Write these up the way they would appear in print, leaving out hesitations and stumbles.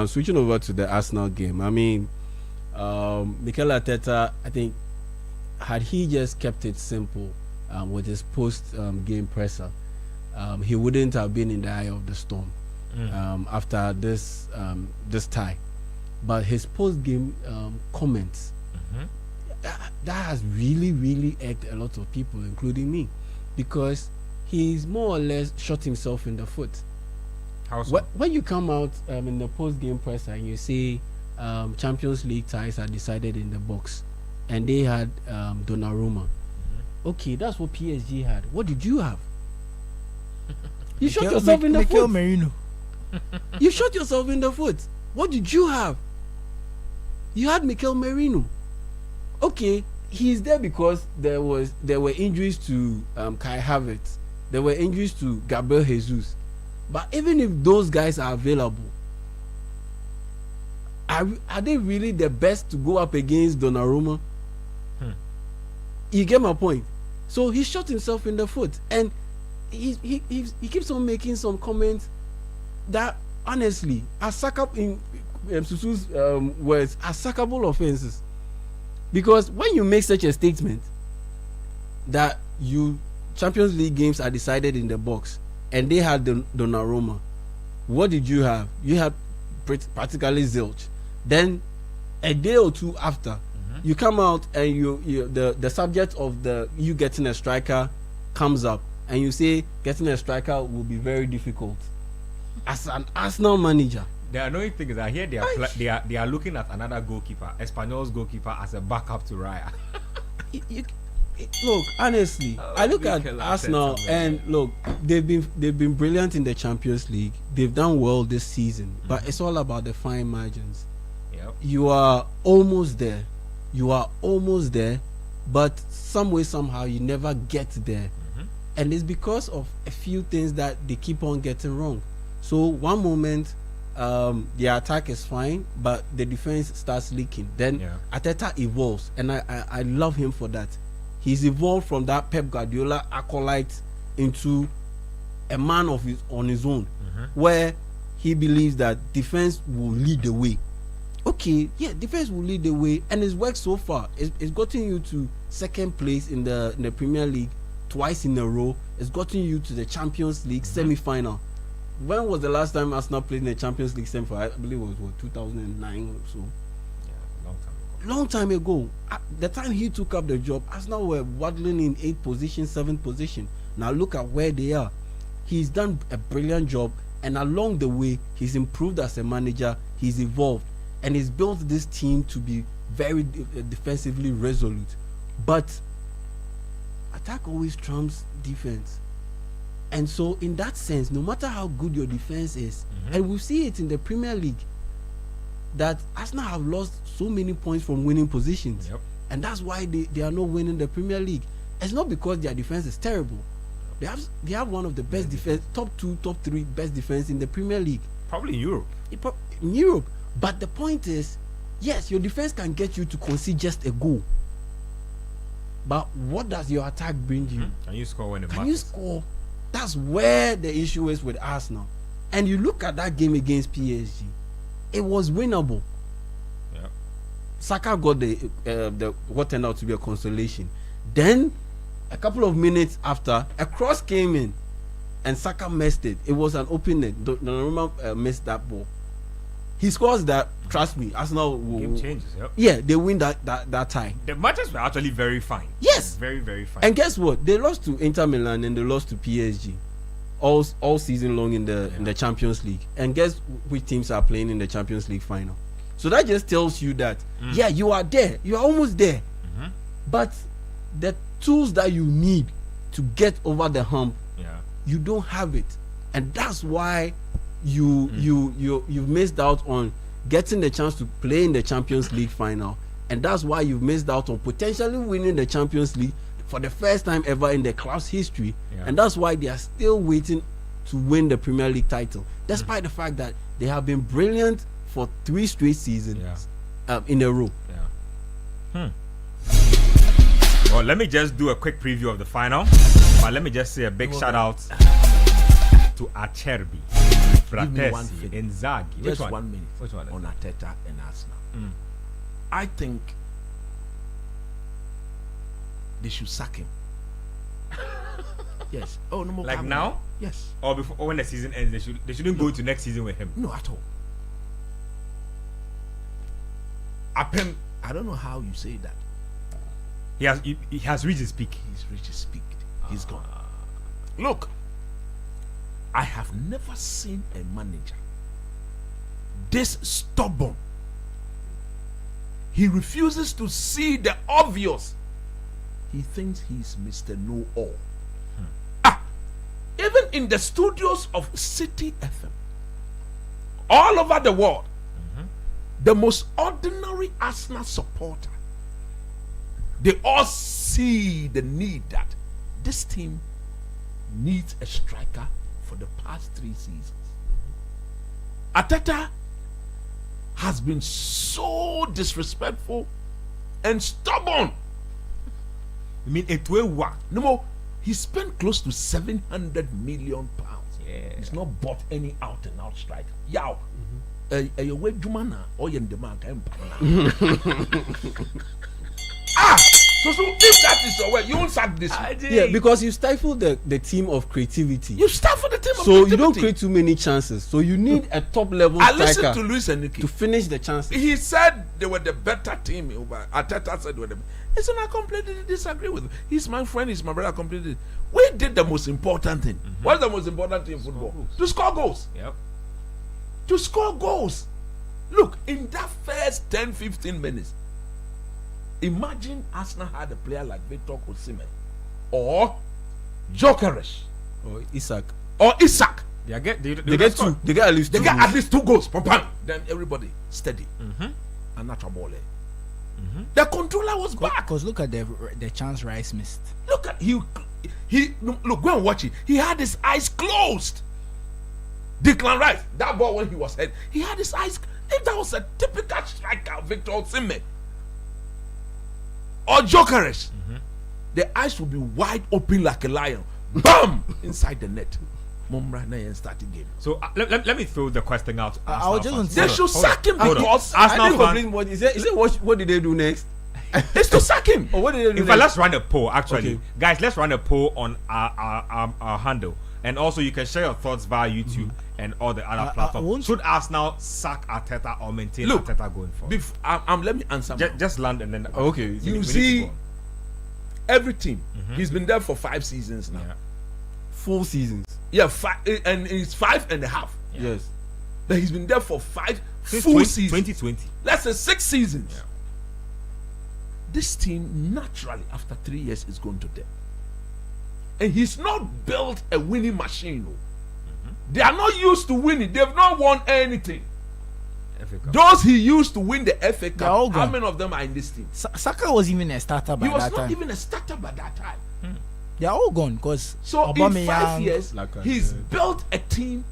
switching over to the Arsenal game. I mean, Mikel Arteta, I think, had he just kept it simple with his post-game presser, he wouldn't have been in the eye of the storm after this tie. But his post-game comments, that has really, really egged a lot of people, including me, because he's more or less shot himself in the foot. How so? When you come out in the post-game presser and you say Champions League ties are decided in the box, and they had Donnarumma. Okay, that's what PSG had. What did you have? You shot yourself in the foot. Mourinho. You shot yourself in the foot. What did you have? You had Mikel Merino. Okay, he's there because there were injuries to Kai Havertz. There were injuries to Gabriel Jesus. But even if those guys are available, are they really the best to go up against Donnarumma? You get my point. So he shot himself in the foot, and he keeps on making some comments that honestly are in Susu's words, are sackable offenses. Because when you make such a statement that Champions League games are decided in the box and they had Donnarumma, what did you have? You had practically zilch. Then a day or two after, you come out and the subject of you getting a striker comes up, and you say getting a striker will be very difficult. As an Arsenal manager, the annoying thing is that here they are looking at another goalkeeper, Espanyol's goalkeeper, as a backup to Raya. Look, honestly, I look at Arsenal and look, they've been brilliant in the Champions League. They've done well this season, but it's all about the fine margins. Yep. You are almost there. But some way, somehow, you never get there. And it's because of a few things that they keep on getting wrong. So one moment, the attack is fine, but the defense starts leaking. Then Arteta evolves, and I love him for that. He's evolved from that Pep Guardiola acolyte into a man on his own, where he believes that defense will lead the way. Okay, yeah, defense will lead the way, and it's worked so far. It's gotten you to second place in the Premier League twice in a row. It's gotten you to the Champions League semi-final. When was the last time Arsenal played in the Champions League semi-final? I believe it was 2009 or so. Yeah, long time ago. The time he took up the job, Arsenal were waddling in 8th position, 7th position. Now look at where they are. He's done a brilliant job, and along the way, he's improved as a manager. He's evolved, and he's built this team to be very defensively resolute. But attack always trumps defense. And so in that sense, no matter how good your defense is, and we see it in the Premier League, that Arsenal have lost so many points from winning positions. And that's why they are not winning the Premier League. It's not because their defense is terrible. They have one of the best defense, top 2, top 3 best defense in the Premier League. Probably in Europe. In Europe. But the point is, yes, your defense can get you to concede just a goal. But what does your attack bring you? Can you score when it matters? Can you score? That's where the issue is with Arsenal. And you look at that game against PSG, it was winnable. Yeah. Saka got the what turned out to be a consolation. Then, a couple of minutes after, a cross came in, and Saka missed it. It was an open net. Donnarumma missed that ball. He scores that. Trust me, Arsenal will. Game changes. Yeah, they win that tie. The matches were actually very fine. Yes, very, very fine. And guess what? They lost to Inter Milan and they lost to PSG, all season long in the Champions League. And guess which teams are playing in the Champions League final? So that just tells you that you are there. You are almost there. But the tools that you need to get over the hump, you don't have it, and that's why you've missed out on getting the chance to play in the Champions League final, and that's why you've missed out on potentially winning the Champions League for the first time ever in the club's history, and that's why they are still waiting to win the Premier League title, despite the fact that they have been brilliant for 3 straight seasons in a row. Well, let me just do a quick preview of the final, but let me just say a big shout out to Acerbi, Give me one Fratesi, thing. Inzaghi. Just Which 1 minute Which one? on Teta and Arsenal. Mm. I think they should sack him. Yes. Oh, no more. Like now? Yes. Or before, or when the season ends, they shouldn't go to next season with him. No, at all. Apem, I don't know how you say that. he has reached his peak. He's reached his peak. He's gone. Look, I have never seen a manager this stubborn. He refuses to see the obvious. He thinks he's Mr. Know-all. Even in the studios of Citi FM, all over the world, the most ordinary Arsenal supporter, they all see the need that this team needs a striker for the past 3 seasons. Arteta has been so disrespectful and stubborn. I mean, it will work. No more. He spent close to 700 million pounds. Yeah. He's not bought any out and out striker. Yow. You wait, Jumana, or you in the man can. So if that is your way, you won't sack this one. Yeah, because you stifle the team of creativity. You start for the team of So creativity. you don't create too many chances. So you need a top level I listened striker to Luis Enrique. to finish the chances. He said they were the better team. Arteta said they were the better. Listen, I completely disagree with him. He's my friend, he's my brother. I completely. We did the most important thing. What's the most important thing in football? To score goals. Yep. To score goals. Look, in that first 10-15 minutes, imagine Arsenal had a player like Victor Osimhen or Gyökeres Or Isaac. or Isak. They get They get two. They get at least They two. get goals. at least 2 goals. Pam, pam. Then everybody steady. And natural ball. The controller was back. Because look at the chance Rice missed. Look at he look, go and watch it. He had his eyes closed. Declan Rice, that ball when he was head, he had his eyes. If that was a typical striker, Victor Osimhen or Gyökeres, the eyes would be wide open like a lion. Bam! Inside the net. Mumra Nayan starting game. So let me throw the question out. I was just Arsenal gonna fans. They should sack him Hold on. because Arsenal I didn't fans- complain what he said. He said, what did they do next? it's to sack him. Or what did they do In fact, next? let's run a poll. Actually, Okay. guys, let's run a poll on our handle, and also you can share your thoughts via YouTube and all the other platforms. won't- Should Arsenal sack Arteta or maintain Look, Arteta going forward? Let me answer. Just land and then. Okay. we You need to see, go on. every team. He's been there for 5 seasons now. Yeah. Full seasons. Yeah, and it's 5.5. Yes. But he's been there for 5 Since full seasons. 2020. Let's say 6 seasons. Yeah. This team naturally after 3 years is going to death. And he's not built a winning machine. No. They are not used to winning. They've not won anything. FA Cup. Those he used to win the FA They're all Cup, how gone. many of them are in this team? Saka was even a starter by He was that not time. even a starter by that time. They are all gone because So in 5 years, like I he's said. built a team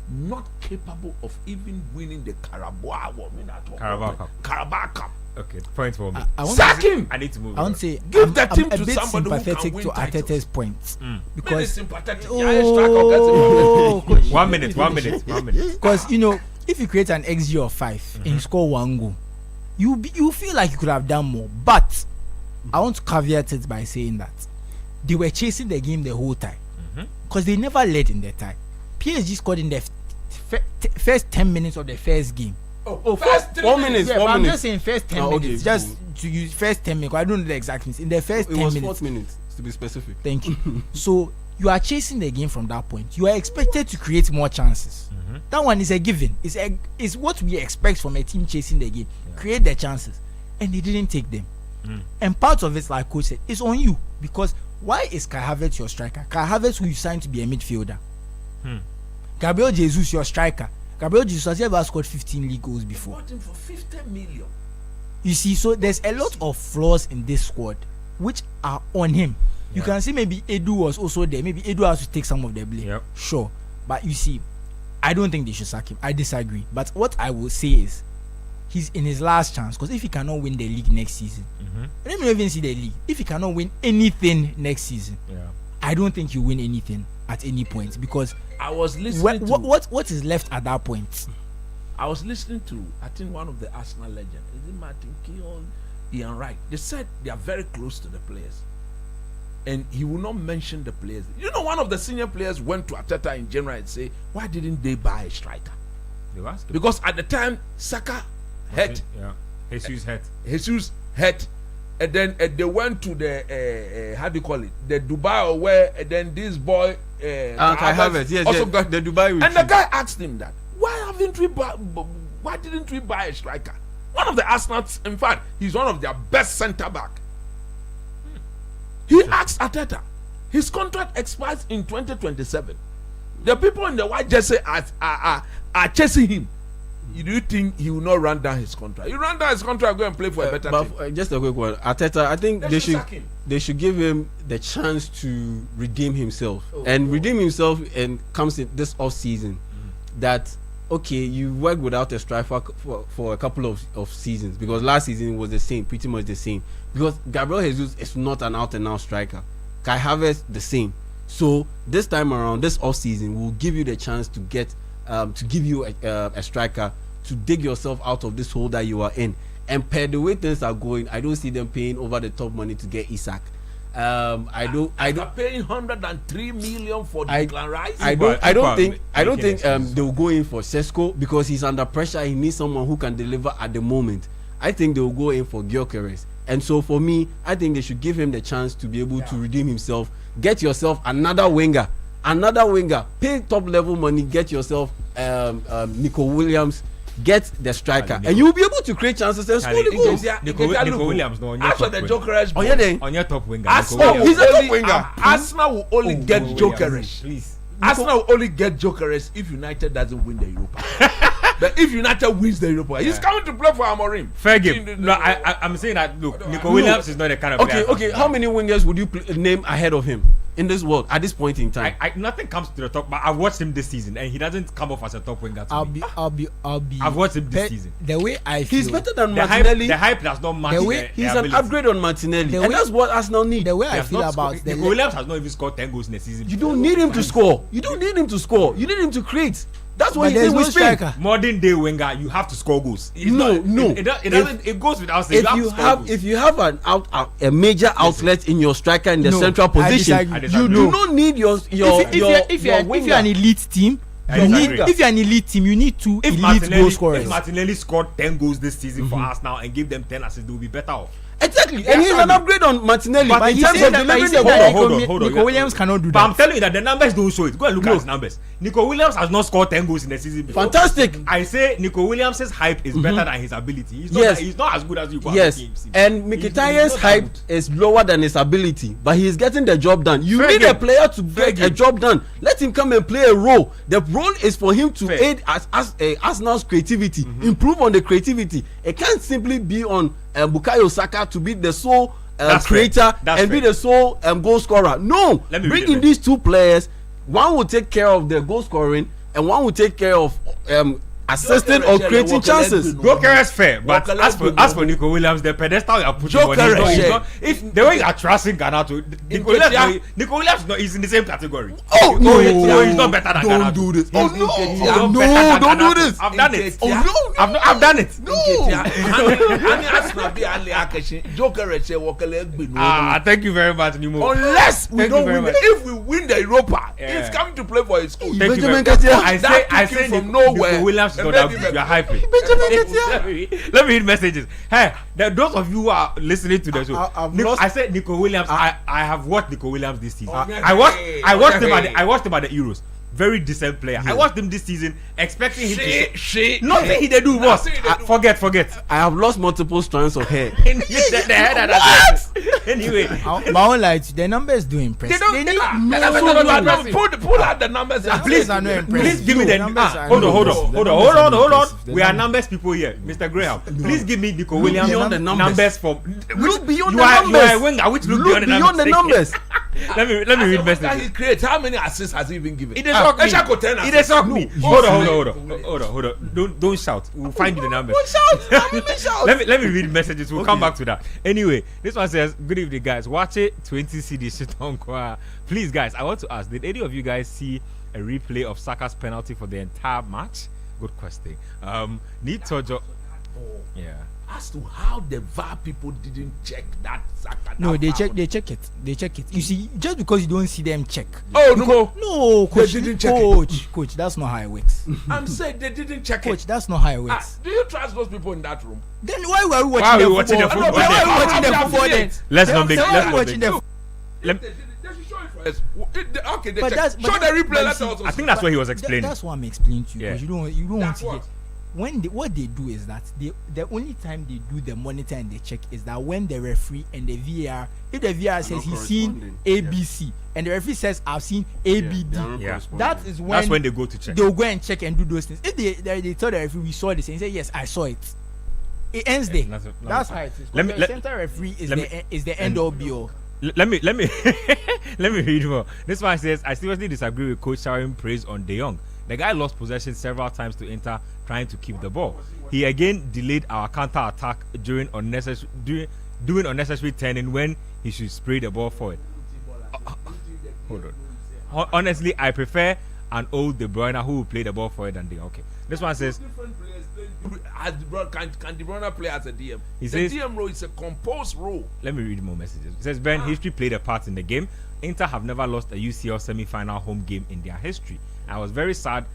not capable of even winning the Carabao Carabao Cup. Okay, point for me. I want Sack to, him. I need to move. I on. want to say Give the team I'm to a bit somebody who can sympathetic win to titles. Arteta's points Really because sympathetic. Yeah, striker gets it. coach, 1 minute. 1 minute. 1 minute. because if you create an XG of 5 and you score 1 goal, you feel like you could have done more. But I want to caveat it by saying that they were chasing the game the whole time because they never led in their time. PSG scored in the first 10 minutes of the first game. First 3 1 minute. Yeah, but 1 I'm minute. just saying first 10 okay, minutes. Just to use first 10 minutes. I don't know the exact minutes. In the first It 10 was minutes. 4 minutes to be specific. Thank you. So you are chasing the game from that point. You are expected to create more chances. That one is a given. It's what we expect from a team chasing the game. Create the chances, and they didn't take them. And part of it, like coach said, is on you because why is Kai Havertz your striker? Kai Havertz, who you signed to be a midfielder. Gabriel Jesus your striker. Gabriel Jesus has ever scored 15 league goals before. Bought him for 50 million. You see, so there's a lot of flaws in this squad which are on him. You can see maybe Edu was also there. Maybe Edu has to take some of the blame. Yep. Sure. But you see, I don't think they should sack him. I disagree. But what I will say is he's in his last chance because if he cannot win the league next season, let me not even see the league. If he cannot win anything next season, Yeah. I don't think you win anything at any point because I was listening to what is left at that point. I was listening to, I think, one of the Arsenal legends, is it Martin Keown, Ian Wright? They said they are very close to the players. And he will not mention the players. You know, one of the senior players went to Teta in January and say, why didn't they buy a striker? Because at the time, Saka hurt. Yeah. Jesus hurt. And then they went to the, how do you call it? The Dubai or where, and then this boy, I have it. Yes, also got the Dubai. And the guy asked him that, why didn't we buy a striker? One of the Arsenal, in fact, he's one of their best centre back. He asked Arteta, his contract expires in 2027. The people in the white jersey are chasing him. Do you think he will not run down his contract? You run down his contract, go and play for a better team. Just a quick one. Arteta, I think they should give him the chance to redeem himself. Redeem himself and comes in this off season. That okay, you worked without a striker for a couple of seasons, because last season was the same, pretty much the same. Because Gabriel Jesus is not an out and out striker. Kai Havertz the same. So this time around, this off season, will give you the chance to get to give you a striker to dig yourself out of this hole that you are in. And per the way things are going, I don't see them paying over the top money to get Isak. I don't paying 103 million for Declan Rice. I don't think they will go in for Sesko because he's under pressure. He needs someone who can deliver at the moment. I think they will go in for Gyökeres. And so for me, I think they should give him the chance to be able to redeem himself. Get yourself another winger. Pay top level money. Get yourself Nico Williams. Get the striker, and you will be able to create chances and score the goals. Nico Williams, no, after the Gyökeres, on your top winger. He's a top winger. Arsenal will only get Gyökeres. Please, Arsenal will only get Gyökeres if United doesn't win the Europa. But if United wins the Europa, he's coming to play for Amorim. Fair game. No, I'm saying that. Look, Nico Williams is not the kind of player. Okay. How many wingers would you name ahead of him in this world at this point in time? Nothing comes to the top, but I've watched him this season, and he doesn't come off as a top winger. I'll be. I've watched him this season. The way I feel, he's better than Martinelli. The hype does not match. He's an upgrade on Martinelli, and that's what Arsenal need. The way I feel about Nico Williams has not even scored 10 goals in the season. You don't need him to score. You need him to create. That's what he's doing with Spain. Modern day winger, you have to score goals. It goes without saying. If you have a major outlet in your striker in the central position, you do not need your if you're an elite team. If you're an elite team, you need two elite goal scorers. If Martinelli scored 10 goals this season for Arsenal and gave them 10 assists, they will be better off. Exactly, and he's an upgrade on Martinelli. But in terms of delivering the goal, hold on. Nico Williams cannot do that. But I'm telling you that the numbers don't show it. Go and look at his numbers. Nico Williams has not scored 10 goals in the season before. Fantastic. I say Nico Williams' hype is better than his ability. He's not as good as you. And Mkhitaryan's hype is lower than his ability, but he's getting the job done. You need a player to get a job done. Let him come and play a role. The role is for him to aid Arsenal's creativity, improve on the creativity. It can't simply be on Bukayo Saka to be the sole creator and be the sole goal scorer. No, bring in these two players. One will take care of the goal scoring, and one will take care of assisting or creating chances. Gyökeres fair, but as for Nico Williams, the pedestal you are putting on him, if the way you are trashing Ghana to Nico Williams is in the same category. He's not better than Ghana. Don't do this. Don't do this. I've done it. I've done it. Thank you very much, Nimo. Unless we don't win, if we win the Europa, he's coming to play for his school. I say from nowhere. Williams you are hyping. Let me read messages. Hey, those of you who are listening to the show, I said Nico Williams. I have watched Nico Williams this season. I watched him at the Euros. Very decent player. I watched him this season, expecting him to. Nothing he did do was. Forget. I have lost multiple strands of hair. Anyway, my own light, the numbers do impress. Pull out the numbers. Please give me the numbers. Hold on. We are numbers people here, Mr. Graham. Please give me Nico Williams numbers from. Look beyond the numbers. You are a winger which look beyond the numbers. Let me read messages. He creates. How many assists has he been given? It is shock me. It is shock me. Hold on. Don't shout. We'll find you the numbers. Shout. Let me read messages. We'll come back to that. Anyway, this one says, "Good evening, guys. Watch it. 20 CD shit on Kwa. Please, guys. I want to ask: did any of you guys see a replay of Saka's penalty for the entire match? Good question. Need Tojo. Yeah. As to how the VAR people didn't check that Saka. No, they check it. You see, just because you don't see them check. No, coach, they didn't check it. Coach, that's not how it works. I'm saying they didn't check Coach, it. that's not how it works. Do you trust those people in that room? Then why were we watching the football? Why were we watching the football then? Let's not make. They should show it for us. Okay, they check. Show the replay. I think that's what he was explaining. That's what I'm explaining to you. Yeah. Because you don't want to get. What they do is that the only time they do the monitor and they check is that when the referee and the VAR, if the VAR says he's seen ABC and the referee says I've seen ABD, that is when that's when they go to check. They'll go and check and do those things. If they tell the referee we saw this and he say yes I saw it, it ends there. That's how it is. The center referee is the end all be all. Let me read more. This one says, I seriously disagree with Coach showering praise on De Jong. The guy lost possession several times to Inter trying to keep the ball. He again delayed our counter attack doing unnecessary turning when he should spray the ball forward. Hold on. Honestly, I prefer an old De Bruyne who will play the ball forward than De Jong. Okay. This one says, can De Bruyne play as a DM? He the says, DM role is a composed role. Let me read more messages. It says, Ben, history played a part in the game. Inter have never lost a UCL semi-final home game in their history. I was very sad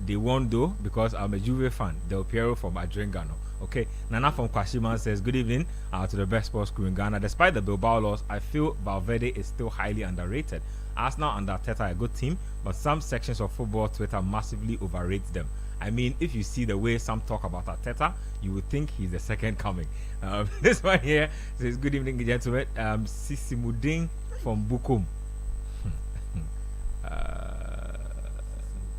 they won though because I'm a Juve fan. Del Piero from Adrengano. Okay, Nana from Kwashiman says, good evening to the best sports crew in Ghana. Despite the Bilbao loss, I feel Valverde is still highly underrated. Arsenal under Teta are a good team, but some sections of football Twitter massively overrate them. I mean, if you see the way some talk about Arteta, you would think he's the second coming. This one here says, good evening, gentlemen. Sisimudin from Bukum.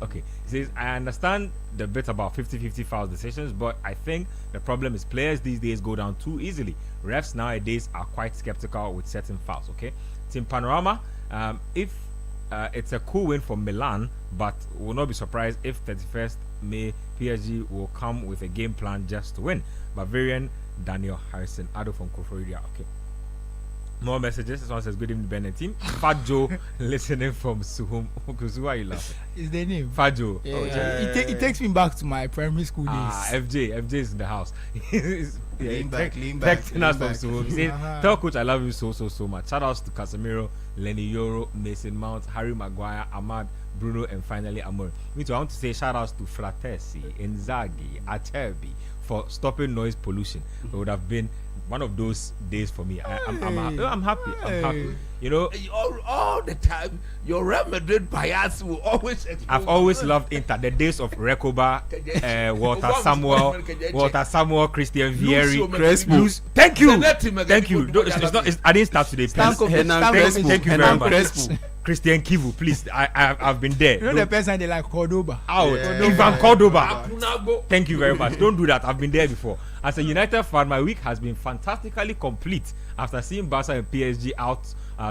Okay, he says, I understand the bit about 50-50 foul decisions, but I think the problem is players these days go down too easily. Refs nowadays are quite skeptical with certain fouls. Okay, Team Panorama, if it's a cool win for Milan, but will not be surprised if 31st May PSG will come with a game plan just to win. Bavarian Daniel Harrison, Ado from Koforia. Okay. More messages. This one says, good evening, Ben and team. Fat Joe listening from Suhum. Who are you laughing? Is the name? Fat Joe. Yeah, it takes me back to my primary school days. FJ is in the house. Lean back. Texting us from Suhum. He says, tell coach I love you so much. Shout outs to Casemiro, Lenny Yoro, Mason Mount, Harry Maguire, Ahmad, Bruno, and finally Amor. Me too, I want to say shout outs to Fratesi, Inzaghi, Acerbi for stopping noise pollution. It would have been one of those days for me. I'm happy. You know, all the time, your Real Madrid bias will always. I've always loved Inter. The days of Recoba, Walter Samuel, Christian Vieri, Crespo. Thank you. I didn't start today. Thank you very much. Christian Kivu, please. I've been there. You know the person they like Cordoba. Ivan Cordoba. Thank you very much. Don't do that. I've been there before. As a United fan, my week has been fantastically complete after seeing Barca and PSG out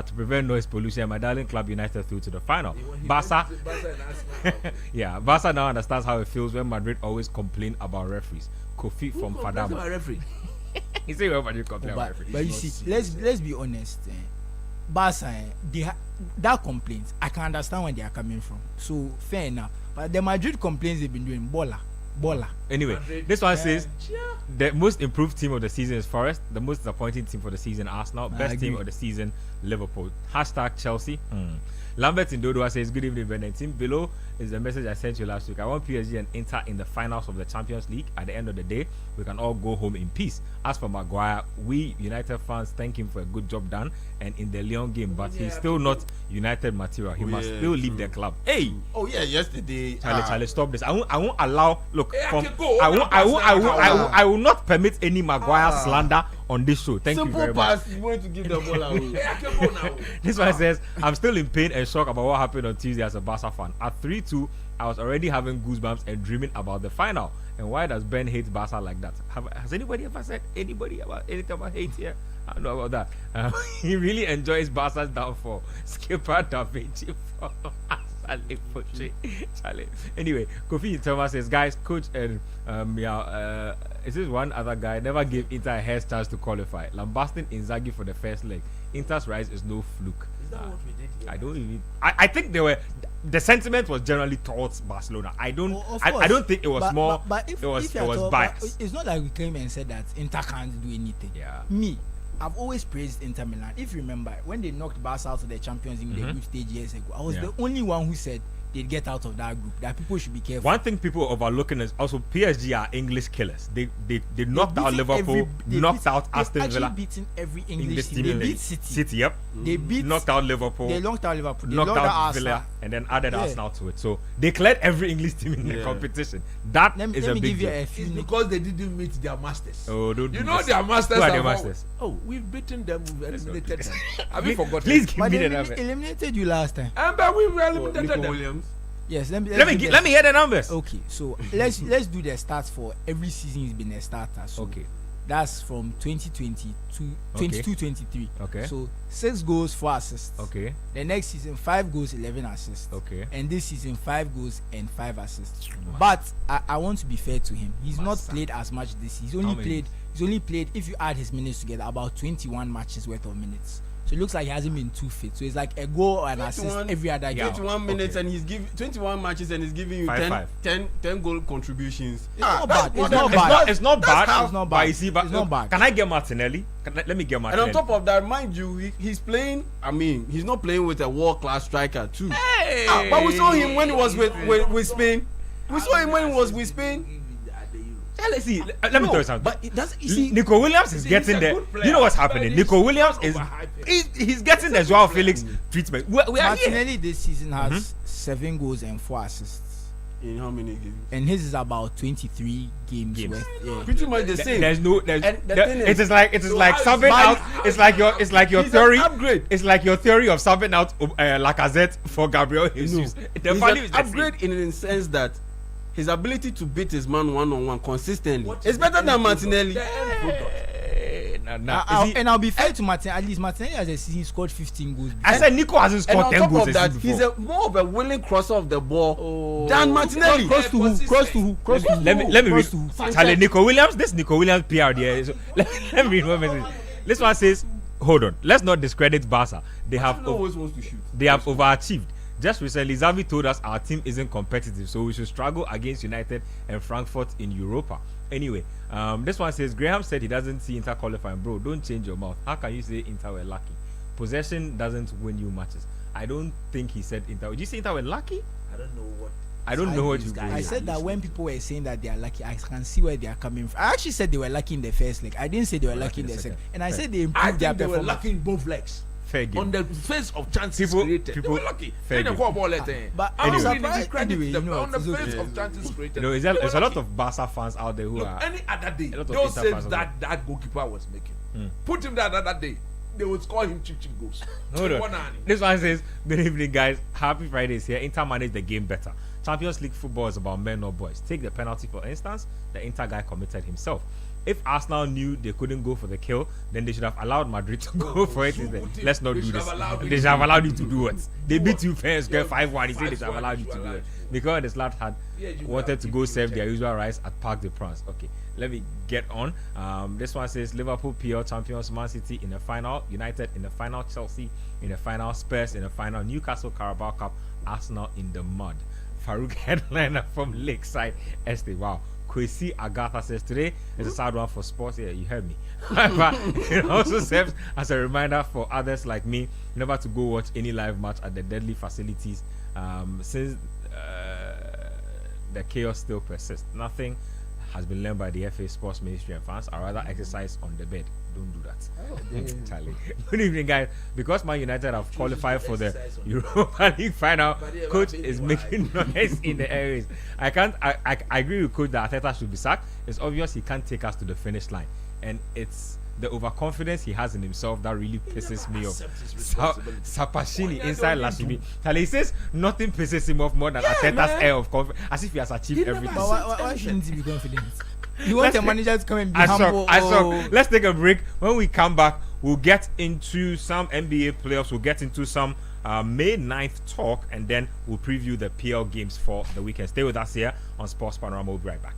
to prevent noise pollution and my darling club United through to the final. Barca now understands how it feels when Madrid always complain about referees. Kofi from Fadama. He said Madrid complain about referees. But you see, let's be honest. Barca, that complaints, I can understand where they are coming from. So fair enough. But the Madrid complaints they've been doing, baller. Anyway, Madrid, this one says the most improved team of the season is Forest. The most disappointing team for the season, Arsenal. Best team of the season, Liverpool. # Chelsea. Lambert in Dodoa says, good evening, Ben and team. Below is the message I sent you last week. I want PSG and Inter in the finals of the Champions League. At the end of the day, we can all go home in peace. As for Maguire, we United fans thank him for a good job done and in the Lyon game, but he's still not United material. He must still leave the club. Hey! Oh yeah, yesterday. Charlie, stop this. I won't allow. Look, I will not permit any Maguire slander on this show. Thank you very much. You want to give the ball away. This one says, I'm still in pain and shock about what happened on Tuesday as a Barca fan. At 3-2, I was already having goosebumps and dreaming about the final. And why does Ben hate Barca like that? Has anybody ever said anything about hate here? I don't know about that. He really enjoys Barca's downfall. Skipper Da Vinci for Charlie. Anyway, Kofi Thomas says, guys, coach and is this one other guy never gave Inter a hair's chance to qualify. Lambasting Inzaghi for the first leg. Inter's rise is no fluke. Is that what we did here? I don't even. I think the sentiment was generally towards Barcelona. I don't think it was more. But if it was all, biased. It's not like we came and said that Inter can't do anything. Yeah. I've always praised Inter Milan. If you remember, when they knocked Barca out of the Champions League in the group stage years ago, I was the only one who said they'd get out of that group. That people should be careful. One thing people are overlooking is also PSG are English killers. They knocked out Liverpool, knocked out Aston Villa. They've beaten every English team. They beat City. City, yep. They beat. Knocked out Liverpool. They knocked out Liverpool. They knocked out Villa, Villa, and then added Arsenal to it. So they cleared every English team in the competition. That is a big deal. It's because they didn't meet their masters. Oh, don't you know their masters. Who are their masters? Oh, we've beaten them. We've eliminated them. Have you forgotten? Please give me the numbers. Eliminated you last time. But we eliminated them. Williams. Yes, let me hear the numbers. Okay, so let's do the stats for every season. He's been a starter. So okay, that's from 2020 to 22-23. Okay. So 6 goals, 4 assists. Okay. The next season 5 goals, 11 assists. Okay. And this season 5 goals and 5 assists. But I want to be fair to him. He's not played as much this season. He's only played, if you add his minutes together, about 21 matches worth of minutes. So it looks like he hasn't been too fit. So it's like a goal and assist every other game. 21 minutes and he's giving 21 matches and he's giving you 10 goal contributions. It's not bad. It's not bad. You see, but can I get Martinelli? Let me get Martinelli. And on top of that, mind you, he's playing. I mean, he's not playing with a world-class striker too. Hey! But we saw him when he was with Spain. We saw him when he was with Spain. Let's see. Let me tell you something. But it doesn't. You see, Nico Williams is getting there. You know what's happening? Nico Williams he's getting the Joao Felix treatment. Martinelli this season has 7 goals and 4 assists. In how many games? And his is about 23 games worth. Yeah. Pretty much the same. It is like subbing out. It's like your theory. Upgrade. It's like your theory of subbing out Lacazette for Gabriel Jesus. The value is upgrade in the sense that his ability to beat his man one-on-one consistently is better than Martinelli. And I'll be fair to Martinelli. At least Martinelli has a season scored 15 goals. I said Nico hasn't scored 10 goals. He's more of a willing crosser of the ball than Martinelli. Cross to who? Let me read. Charlie, Nico Williams. This Nico Williams PR there. So, let me read one message. This one says, hold on. Let's not discredit Barca. They have overachieved. Just recently, Xavi told us our team isn't competitive, so we should struggle against United and Frankfurt in Europa. Anyway, this one says, Graham said he doesn't see Inter qualifying. Bro, don't change your mouth. How can you say Inter were lucky? Possession doesn't win you matches. I don't think he said Inter. Did you say Inter were lucky? I don't know what you guys. I said that when people were saying that they are lucky, I can see where they are coming from. I actually said they were lucky in the first leg. I didn't say they were lucky in the second. And I said they improved their performance. They were lucky in both legs. Fair game. On the face of chances created. They were lucky. Fair game. But anyway, on the face of chances created. No, there's a lot of Barca fans out there who are. Any other day, those saves that goalkeeper was making. Put him there that day. They would score him cheap goals. Hold on. This one says, good evening, guys. Happy Friday is here. Inter managed the game better. Champions League football is about men or boys. Take the penalty, for instance. The Inter guy committed himself. If Arsenal knew they couldn't go for the kill, then they should have allowed Madrid to go for it. Let's not do this. They should have allowed you to do it. They beat you fair and square 5-1. He said they should have allowed you to do it. Because the Slat had wanted to go serve their usual rice at Parc des Princes. Okay, let me get on. This one says Liverpool PL champions, Man City in the final, United in the final, Chelsea in the final, Spurs in the final, Newcastle Carabao Cup, Arsenal in the mud. Farouk headliner from Lakeside Estate. Wow. Kwesi Agatha says today is a sad one for sports. Yeah, you heard me. But it also serves as a reminder for others like me never to go watch any live match at the deadly facilities since the chaos still persists. Nothing has been learned by the FA Sports Ministry and fans. I rather exercise on the bed. Don't do that. Charlie. Good evening, guys. Because Man United have qualified for the Europa League final, coach is making noise in the areas. I agree with coach that Teta should be sacked. It's obvious he can't take us to the finish line, and it's the overconfidence he has in himself that really pisses me off. Sapashini inside Lashimi. Charlie says nothing pisses him off more than Teta's air of confidence, as if he has achieved everything. But why shouldn't he be confident? You want the manager to come and be humble. Let's take a break. When we come back, We'll get into some NBA playoffs. We'll get into some May 9th talk, and then we'll preview the PL games for the weekend. Stay with us here on Sports Panorama. We'll be right back.